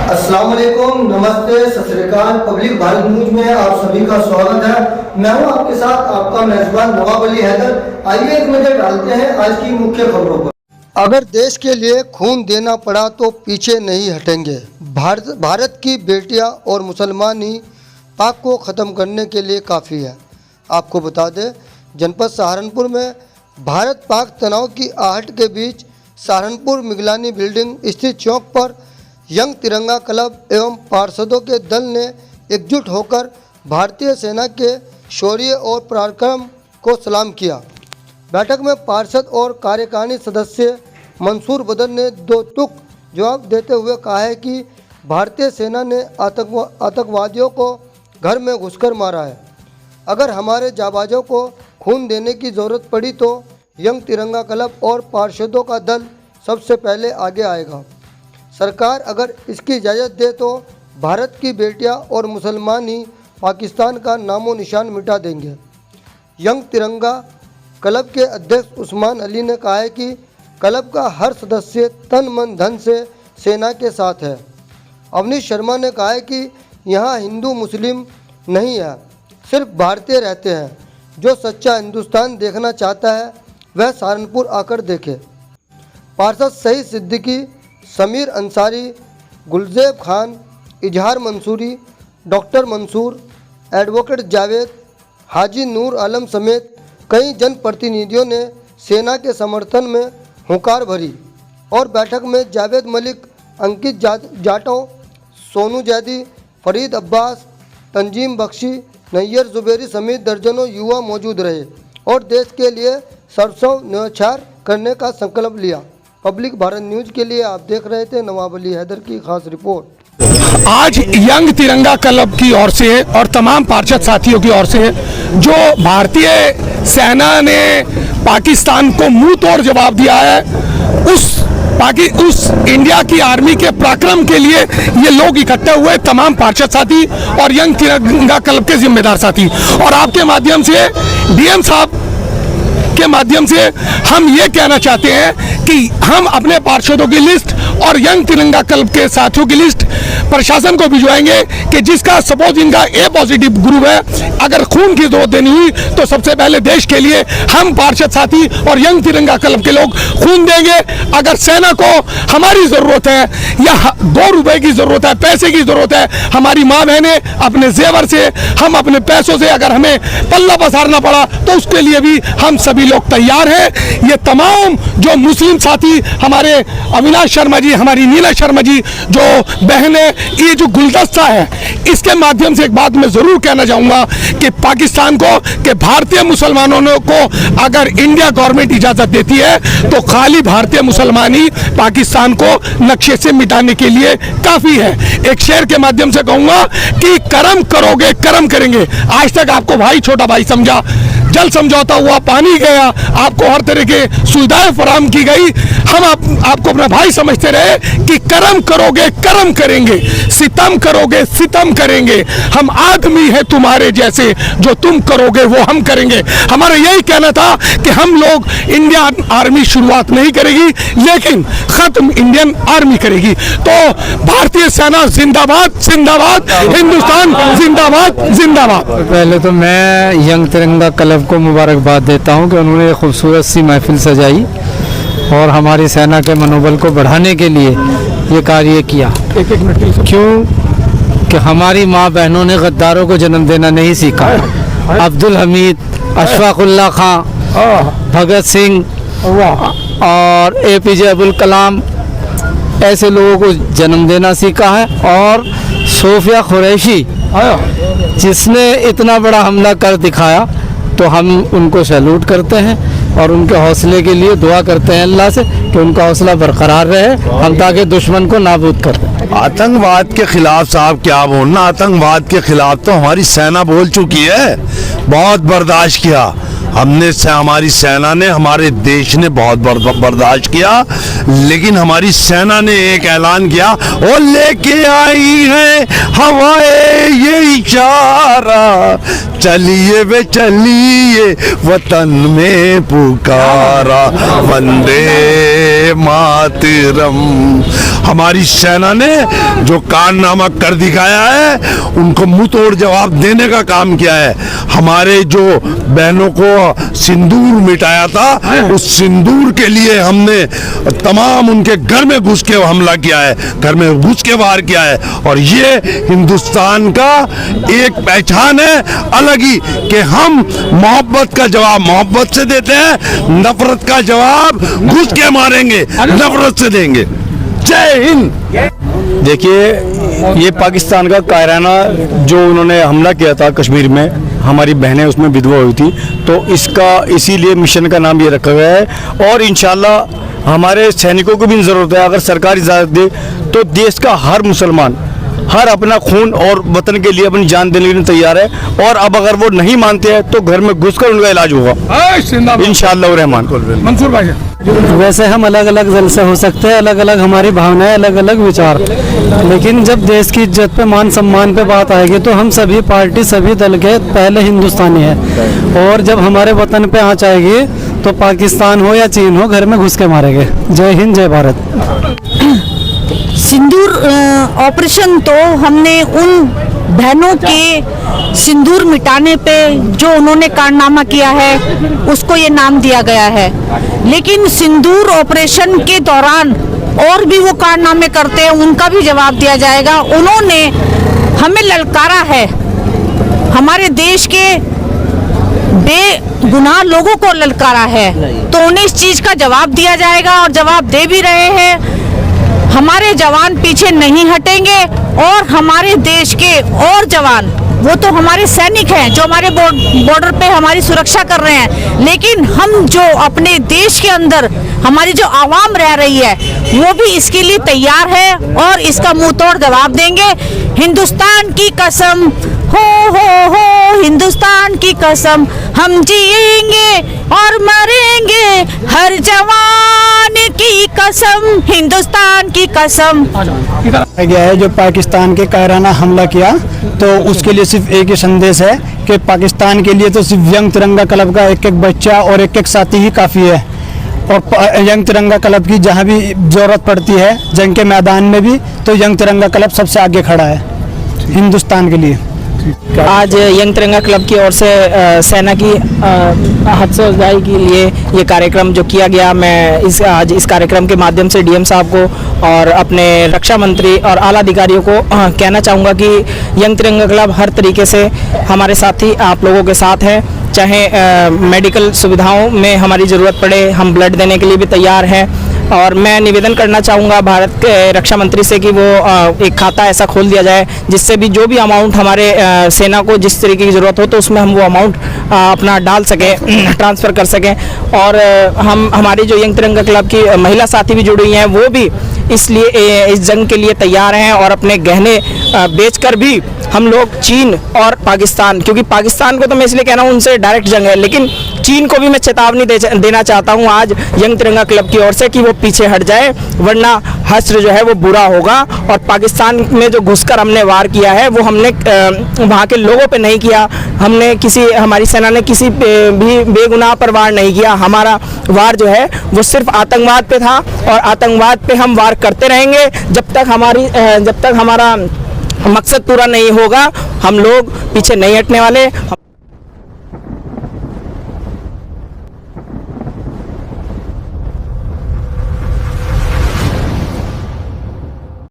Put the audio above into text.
अस्सलाम वालेकुम, नमस्ते, सत श्री अकाल। पब्लिक भारत न्यूज में आप सभी का स्वागत है। मैं हूं आपके साथ आपका मेजबान नवाब अली हैदर। आइए एक नजर डालते हैं आज की मुख्य खबरों पर। अगर देश के लिए खून देना पड़ा तो पीछे नहीं हटेंगे। भारत की बेटियां और मुसलमान ही पाक को ख़त्म करने के लिए काफ़ी है। आपको बता दें, जनपद सहारनपुर में भारत पाक तनाव की आहट के बीच सहारनपुर मिगलानी बिल्डिंग स्थित चौक पर यंग तिरंगा क्लब एवं पार्षदों के दल ने एकजुट होकर भारतीय सेना के शौर्य और पराक्रम को सलाम किया। बैठक में पार्षद और कार्यकारिणी सदस्य मंसूर बदर ने दो टूक जवाब देते हुए कहा है कि भारतीय सेना ने आतंकवादियों को घर में घुसकर मारा है। अगर हमारे जाबाजों को खून देने की ज़रूरत पड़ी तो यंग तिरंगा क्लब और पार्षदों का दल सबसे पहले आगे आएगा। सरकार अगर इसकी इजाज़त दे तो भारत की बेटियां और मुसलमान ही पाकिस्तान का नामो निशान मिटा देंगे। यंग तिरंगा क्लब के अध्यक्ष उस्मान अली ने कहा है कि क्लब का हर सदस्य तन मन धन से सेना के साथ है। अवनीश शर्मा ने कहा है कि यहाँ हिंदू मुस्लिम नहीं है, सिर्फ भारतीय रहते हैं। जो सच्चा हिंदुस्तान देखना चाहता है वह सहारनपुर आकर देखे। पार्षद शहीद सिद्दीकी, समीर अंसारी, गुलजेब खान, इजहार मंसूरी, डॉक्टर मंसूर, एडवोकेट जावेद, हाजी नूर आलम समेत कई जनप्रतिनिधियों ने सेना के समर्थन में हुंकार भरी और बैठक में जावेद मलिक, अंकित जाटव, सोनू जैदी, फरीद अब्बास, तंजीम बख्शी, नैयर जुबेरी समेत दर्जनों युवा मौजूद रहे और देश के लिए सरसों न्यौछावर करने का संकल्प लिया। पब्लिक भारत न्यूज के लिए आप देख रहे थे नवाब अली हैदर की खास रिपोर्ट। आज यंग तिरंगा क्लब की ओर से और तमाम पार्षद साथियों की ओर से जो भारतीय सेना ने पाकिस्तान को मुंह तोड़ जवाब दिया है, उस इंडिया की आर्मी के पराक्रम के लिए ये लोग इकट्ठे हुए, तमाम पार्षद साथी और यंग तिरंगा क्लब के जिम्मेदार साथी। और आपके माध्यम से डीएम साहब के माध्यम से हम ये कहना चाहते हैं कि हम अपने पार्षदों की लिस्ट और यंग तिरंगा क्लब के साथियों की लिस्ट प्रशासन को भिजवाएंगे कि जिसका सपोज इनका ए पॉजिटिव ग्रुप है, अगर खून की जरूरत देनी हुई तो सबसे पहले देश के लिए हम पार्षद साथी और यंग तिरंगा क्लब के लोग खून देंगे। अगर सेना को हमारी ज़रूरत है या 2 रुपए की ज़रूरत है, पैसे की ज़रूरत है, हमारी माँ बहनें अपने जेवर से, हम अपने पैसों से अगर हमें पल्ला पसारना पड़ा तो उसके लिए भी हम सभी लोग तैयार हैं। ये तमाम जो मुस्लिम साथी हमारे अविनाश शर्मा जी, हमारी नीला शर्मा जी जो बहनें, ये जो गुलदस्ता है, इसके माध्यम से एक बात मैं ज़रूर कहना चाहूँगा कि पाकिस्तान को, कि भारतीय मुसलमानों को अगर इंडिया गवर्नमेंट इजाज़त देती है तो खाली भारतीय मुसलमान ही पाकिस्तान को नक्शे से मिटाने के लिए काफ़ी है। एक शेर के माध्यम से कहूँगा कि कर्म करोगे कर्म करेंगे। आज तक आपको भाई छोटा भाई समझा, जल समझौता हुआ, पानी गया, आपको हर तरह के सुविधाएं फराहम की गई, हम आपको अपना भाई समझते रहे कि कर्म करोगे कर्म करेंगे, सितम करोगे सितम करेंगे, हम आदमी है तुम्हारे जैसे, जो तुम करोगे वो हम करेंगे। हमारा यही कहना था कि हम लोग इंडियन आर्मी शुरुआत नहीं करेगी लेकिन खत्म इंडियन आर्मी करेगी। तो भारतीय सेना जिंदाबाद जिंदाबाद, हिंदुस्तान जिंदाबाद जिंदाबाद। पहले तो मैं यंग तिरंगा क्लब को मुबारकबाद देता हूं कि उन्होंने खूबसूरत सी महफिल सजाई और हमारी सेना के मनोबल को बढ़ाने के लिए ये कार्य किया। क्यों कि हमारी माँ बहनों ने गद्दारों को जन्म देना नहीं सीखा। अब्दुल हमीद, अशफाकुल्ला खां, भगत सिंह और APJ अब्दुल कलाम ऐसे लोगों को जन्म देना सीखा है। और सोफिया कुरैशी जिसने इतना बड़ा हमला कर दिखाया, तो हम उनको सैल्यूट करते हैं और उनके हौसले के लिए दुआ करते हैं अल्लाह से कि उनका हौसला बरकरार रहे, हम ताकि दुश्मन को नाबूद कर दें। आतंकवाद के खिलाफ साहब क्या बोलना, आतंकवाद के खिलाफ तो हमारी सेना बोल चुकी है, बहुत बर्दाश्त किया हमने, हमारी सेना ने, हमारे देश ने बहुत बर्दाश्त किया। लेकिन हमारी सेना ने एक ऐलान किया, और लेके आई है हवाएं ये इशारा, चलिए वे चलिए वतन में पुकारा, वंदे मातरम। हमारी सेना ने जो कारनामा कर दिखाया है उनको मुंह तोड़ जवाब देने का काम किया है। हमारे जो बहनों को सिंदूर मिटाया था उस सिंदूर के लिए हमने तमाम उनके घर में घुस के हमला किया है, घर में घुस के वार किया है। और ये हिंदुस्तान का एक पहचान है अलग ही कि हम मोहब्बत का जवाब मोहब्बत से देते हैं, नफरत का जवाब घुस के मारेंगे, नफरत से देंगे। जय हिंद। देखिए, ये पाकिस्तान का कायराना जो उन्होंने हमला किया था कश्मीर में, हमारी बहनें उसमें विधवा हुई थी, तो इसका इसीलिए मिशन का नाम ये रखा गया है। और इंशाल्लाह हमारे सैनिकों को भी ज़रूरत है, अगर सरकार इजाज़त दे तो देश का हर मुसलमान हर अपना खून और वतन के लिए अपनी जान देने के लिए तैयार है। और अब अगर वो नहीं मानते हैं तो घर में घुसकर उनका इलाज होगा इंशाअल्लाह रहमान। मंसूर भाई, वैसे हम अलग अलग दल से हो सकते हैं, अलग अलग हमारी भावनाएं, अलग अलग विचार, लेकिन जब देश की इज्जत पे, मान सम्मान पे बात आएगी तो हम सभी पार्टी, सभी दल के पहले हिंदुस्तानी हैं। और जब हमारे वतन पे आँच आएगी तो पाकिस्तान हो या चीन हो, घर में घुस के मारेंगे। जय हिंद, जय भारत। सिंदूर ऑपरेशन तो हमने उन बहनों के सिंदूर मिटाने पे जो उन्होंने कारनामा किया है उसको ये नाम दिया गया है। लेकिन सिंदूर ऑपरेशन के दौरान और भी वो कारनामे करते हैं, उनका भी जवाब दिया जाएगा। उन्होंने हमें ललकारा है, हमारे देश के बेगुनाह लोगों को ललकारा है, तो उन्हें इस चीज़ का जवाब दिया जाएगा और जवाब दे भी रहे हैं। हमारे जवान पीछे नहीं हटेंगे और हमारे देश के और जवान, वो तो हमारे सैनिक हैं जो हमारे बॉर्डर पे हमारी सुरक्षा कर रहे हैं, लेकिन हम जो अपने देश के अंदर हमारी जो आवाम रह रही है वो भी इसके लिए तैयार है और इसका मुंह तोड़ जवाब देंगे। हिंदुस्तान की कसम, हो हिंदुस्तान की कसम, हम जिएंगे और मरेंगे, हर जवान की कसम, हिंदुस्तान की कसम। गया है जो पाकिस्तान के कायराना हमला किया, तो उसके लिए सिर्फ एक ही संदेश है कि पाकिस्तान के लिए तो सिर्फ यंग तिरंगा क्लब का एक एक बच्चा और एक एक साथी ही काफ़ी है। और यंग तिरंगा क्लब की जहाँ भी ज़रूरत पड़ती है जंग के मैदान में भी, तो यंग तिरंगा क्लब सबसे आगे खड़ा है हिंदुस्तान के लिए। आज यंग तिरंगा क्लब की ओर से सेना की हौसला अफजाई के लिए ये कार्यक्रम जो किया गया, मैं आज इस कार्यक्रम के माध्यम से डीएम साहब को और अपने रक्षा मंत्री और आला अधिकारियों को कहना चाहूँगा कि यंग तिरंगा क्लब हर तरीके से हमारे साथी आप लोगों के साथ है। चाहे मेडिकल सुविधाओं में हमारी ज़रूरत पड़े, हम ब्लड देने के लिए भी तैयार हैं। और मैं निवेदन करना चाहूँगा भारत के रक्षा मंत्री से कि वो एक खाता ऐसा खोल दिया जाए जिससे भी जो भी अमाउंट हमारे सेना को जिस तरीके की ज़रूरत हो तो उसमें हम वो अमाउंट अपना डाल सकें, ट्रांसफ़र कर सकें। और हम हमारी जो यंग तिरंगा क्लब की महिला साथी भी जुड़ी हुई हैं वो भी इसलिए इस जंग के लिए तैयार हैं और अपने गहने बेचकर भी हम लोग चीन और पाकिस्तान, क्योंकि पाकिस्तान को तो मैं इसलिए कह रहा हूँ उनसे डायरेक्ट जंग है, लेकिन चीन को भी मैं चेतावनी देना चाहता हूँ आज यंग तिरंगा क्लब की ओर से कि वो पीछे हट जाए, वरना हश्र जो है वो बुरा होगा। और पाकिस्तान में जो घुसकर हमने वार किया है वो हमने वहाँ के लोगों पे नहीं किया, हमारी सेना ने किसी भी बेगुनाह पर वार नहीं किया। हमारा वार जो है वो सिर्फ आतंकवाद पे था और आतंकवाद पे हम वार करते रहेंगे जब तक हमारा मकसद पूरा नहीं होगा। हम लोग पीछे नहीं हटने वाले।